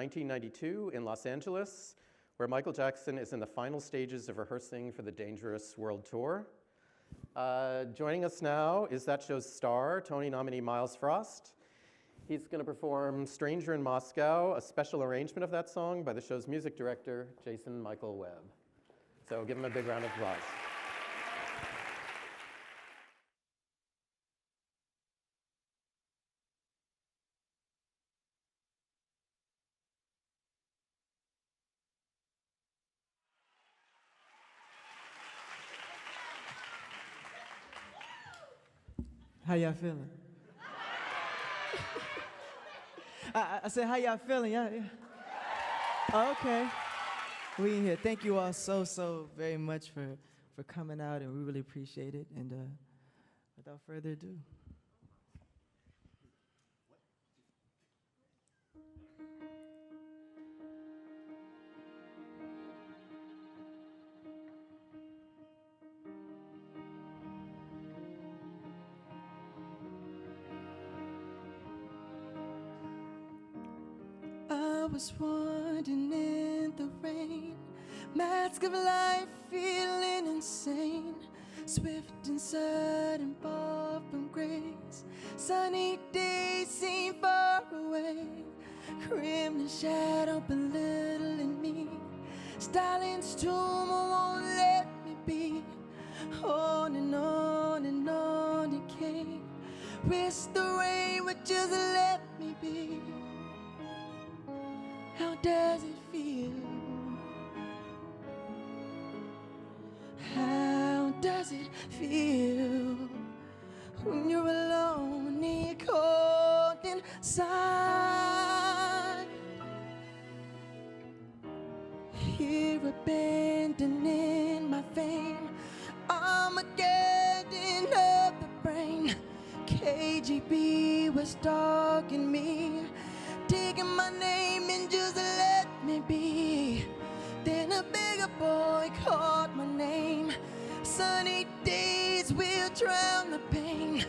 1992 in Los Angeles, where Michael Jackson is in the final stages of rehearsing for the Dangerous World Tour. Joining us now is that show's star, Tony nominee Myles Frost. He's going to perform Stranger in Moscow, a special arrangement of that song by the show's music director, Jason Michael Webb. So give him a big round of applause. How y'all feeling? I said, how y'all feeling? Yeah. Oh, okay. We in here. Thank you all so very much for coming out, and we really appreciate it. And without further ado. I was wandering in the rain, mask of life feeling insane, swift and sudden fall from grace, sunny days seem far away, crimson shadow belittling me, Stalin's tomb won't let me be, on and on and on it came, wish the rain would just let me be. How does it feel? How does it feel when you're alone and you're cold inside? Here abandoned in my vein, Armageddon of the brain, KGB was stalking me, taking my name and just let me be. Then a bigger boy called my name. Sunny days will drown the pain.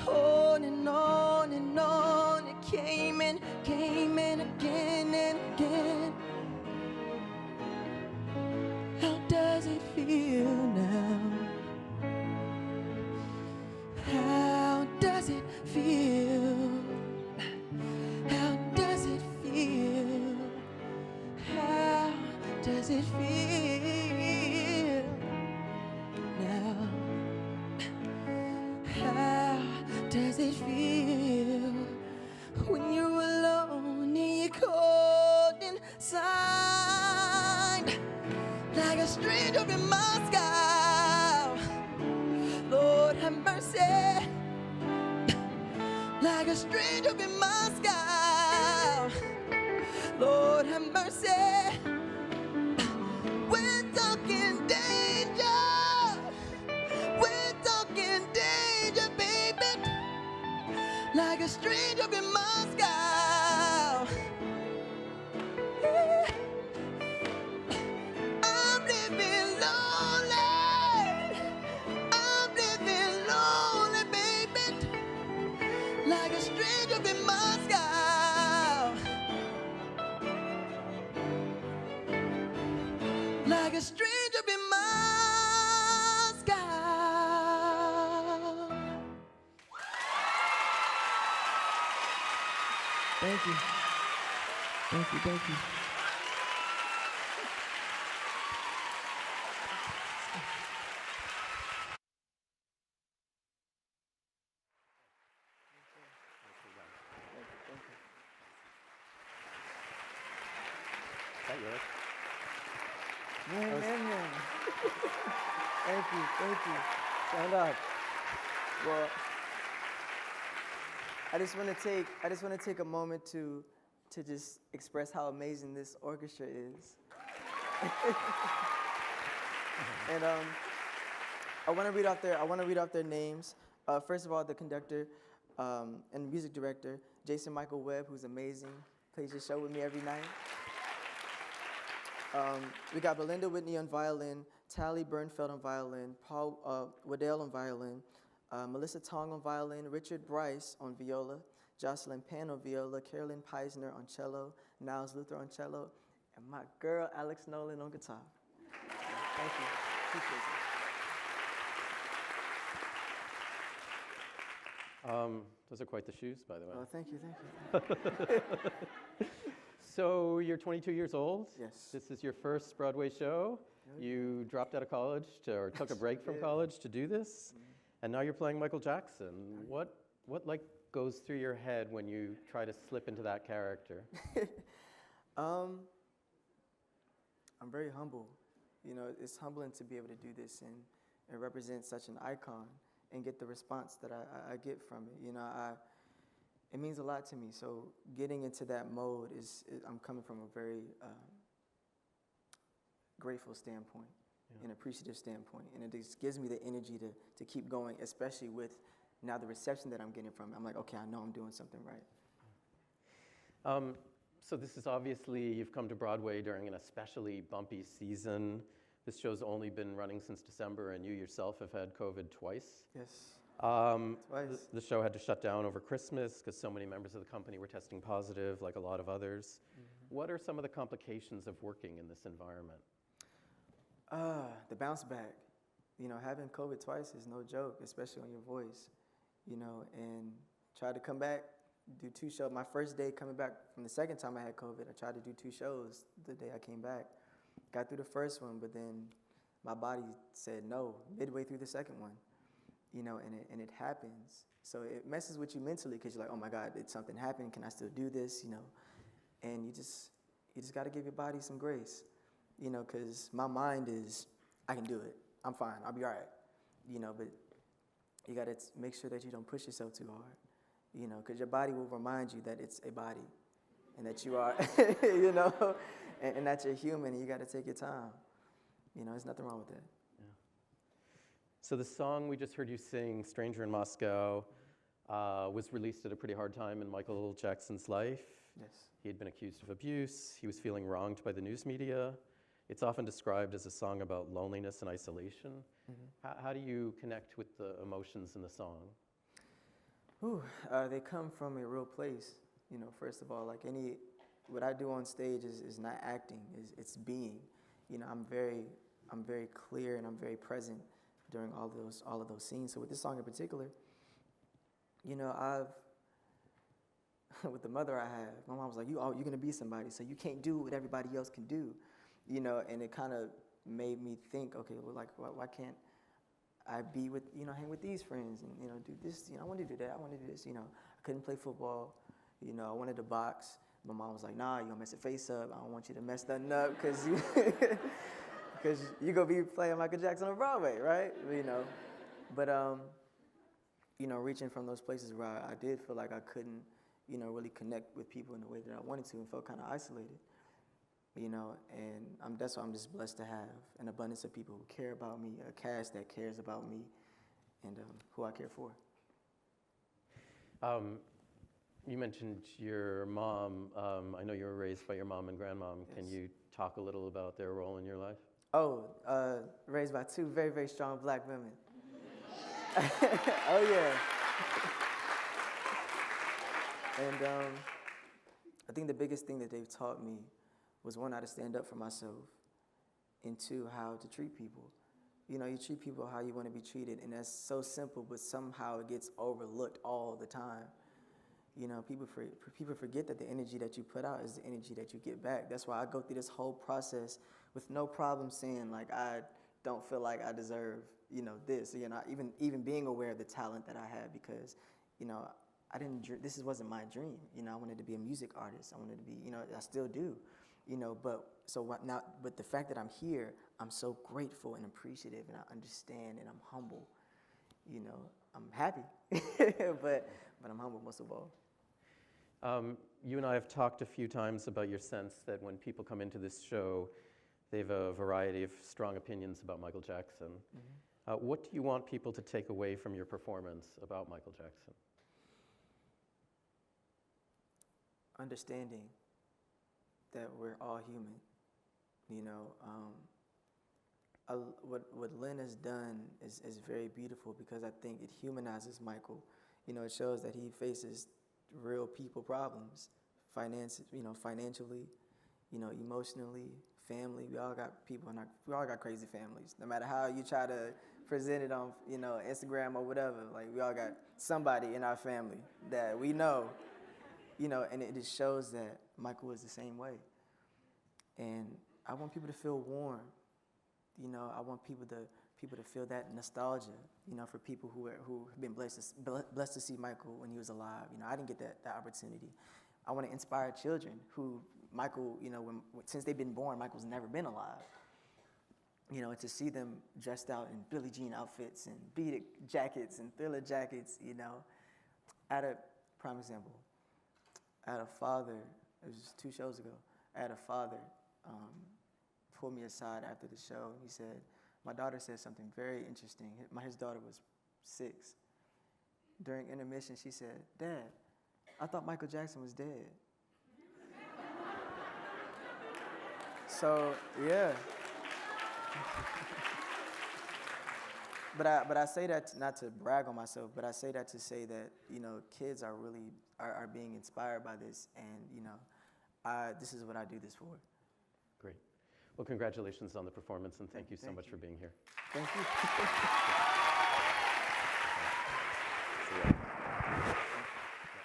On and on and on it came and again and again. How does it feel now? How does it feel? How does it feel? How does it feel now? How does it feel when you're alone and you're cold inside, like a stranger in Moscow? Lord have mercy. Like a stranger in Moscow, Lord have mercy. We're talking danger, we're talking danger, baby. Like a stranger in Moscow. Yeah. I'm living lonely, I'm living lonely, baby. Like a stranger in Moscow, like a stranger in Moscow. Thank you. Thank you, thank you. Is that yours? Man. Thank you. Stand up. Well, I just want to take a moment to just express how amazing this orchestra is. And I want to read off their names. First of all, the conductor and music director, Jason Michael Webb, who's amazing, plays the show with me every night. We got Belinda Whitney on violin, Tally Bernfeld on violin, Paul Waddell on violin, Melissa Tong on violin, Richard Bryce on viola, Jocelyn Pan on viola, Carolyn Peisner on cello, Niles Luther on cello, and my girl Alex Nolan on guitar. Thank you. Appreciate it. Those are quite the shoes, by the way. Oh, thank you. So you're 22 years old? Yes. This is your first Broadway show. You dropped out of college or took a break from college to do this, and now you're playing Michael Jackson. What like goes through your head when you try to slip into that character? I'm very humble. You know, it's humbling to be able to do this and represent such an icon and get the response that I get from it. You know, it means a lot to me. So getting into that mode I'm coming from a very grateful standpoint, an appreciative standpoint, and it just gives me the energy to keep going, especially with now the reception that I'm getting from it. I'm like, okay, I know I'm doing something right. So this is obviously, you've come to Broadway during an especially bumpy season. This show's only been running since December, and you yourself have had COVID twice. Yes. Twice. The show had to shut down over Christmas because so many members of the company were testing positive, like a lot of others. Mm-hmm. What are some of the complications of working in this environment? The bounce back. You know, having COVID twice is no joke, especially on your voice. You know, and tried to come back, do 2 shows. My first day coming back from the second time I had COVID, I tried to do 2 shows the day I came back. Got through the first one, but then my body said no midway through the second one. You know, and it happens. So it messes with you mentally because you're like, oh my God, did something happen? Can I still do this? You know, and you just got to give your body some grace. You know, because my mind is, I can do it. I'm fine. I'll be all right. You know, but you got to make sure that you don't push yourself too hard. You know, because your body will remind you that it's a body and that you are, you know, and that you're human and you got to take your time. You know, there's nothing wrong with that. Yeah. So the song we just heard you sing, Stranger in Moscow, was released at a pretty hard time in Michael Jackson's life. Yes. He had been accused of abuse. He was feeling wronged by the news media. It's often described as a song about loneliness and isolation. Mm-hmm. How do you connect with the emotions in the song? They come from a real place. You know, first of all, like what I do on stage is not acting, it's being. You know, I'm very clear and I'm very present during all of those scenes. So with this song in particular, you know, with the mother I have, my mom was like, you're gonna be somebody, so you can't do what everybody else can do. You know, and it kind of made me think, okay, well, like, why can't I be with, you know, hang with these friends and, you know, do this, you know, I want to do that, I want to do this, you know. I couldn't play football, you know, I wanted to box. My mom was like, nah, you're going to mess your face up. I don't want you to mess nothing up because you're going to be playing Michael Jackson on Broadway, right? You know, but, you know, reaching from those places where I did feel like I couldn't, you know, really connect with people in the way that I wanted to and felt kind of isolated. You know, and that's why I'm just blessed to have an abundance of people who care about me, a cast that cares about me, and who I care for. You mentioned your mom. I know you were raised by your mom and grandmom. Yes. Can you talk a little about their role in your life? Oh, raised by 2 very, very strong Black women. Oh, yeah. And I think the biggest thing that they've taught me was 1, how to stand up for myself, and 2, how to treat people. You know, you treat people how you want to be treated, and that's so simple, but somehow it gets overlooked all the time. You know, people forget that the energy that you put out is the energy that you get back. That's why I go through this whole process with no problem saying, like, I don't feel like I deserve, you know, this. You know, even being aware of the talent that I have, because, you know, this wasn't my dream. You know, I wanted to be a music artist. I wanted to be, you know, I still do. You know, but the fact that I'm here, I'm so grateful and appreciative, and I understand, and I'm humble. You know, I'm happy, but I'm humble most of all. You and I have talked a few times about your sense that when people come into this show, they have a variety of strong opinions about Michael Jackson. Mm-hmm. What do you want people to take away from your performance about Michael Jackson? Understanding that we're all human. You know, what Lynn has done is very beautiful, because I think it humanizes Michael. You know, it shows that he faces real people problems, financially, emotionally, family. We all got people, and we all got crazy families. No matter how you try to present it on, Instagram or whatever, like we all got somebody in our family that we know, and it just shows that Michael was the same way. And I want people to feel warm. I want people to feel that nostalgia, for people who have been blessed to see Michael when he was alive. I didn't get that opportunity. I want to inspire children who Michael, since they've been born, Michael's never been alive. And to see them dressed out in Billie Jean outfits and beaded jackets and Thriller jackets, prime example, I had a father, it was just 2 shows ago, I had a father pull me aside after the show. He said, my daughter said something very interesting. His daughter was 6. During intermission, she said, Dad, I thought Michael Jackson was dead. So, yeah. But I say that not to brag on myself, but I say that to say that, kids are really are being inspired by this, and, this is what I do this for. Great. Well, congratulations on the performance, and thank you so much for being here. Thank you. See ya.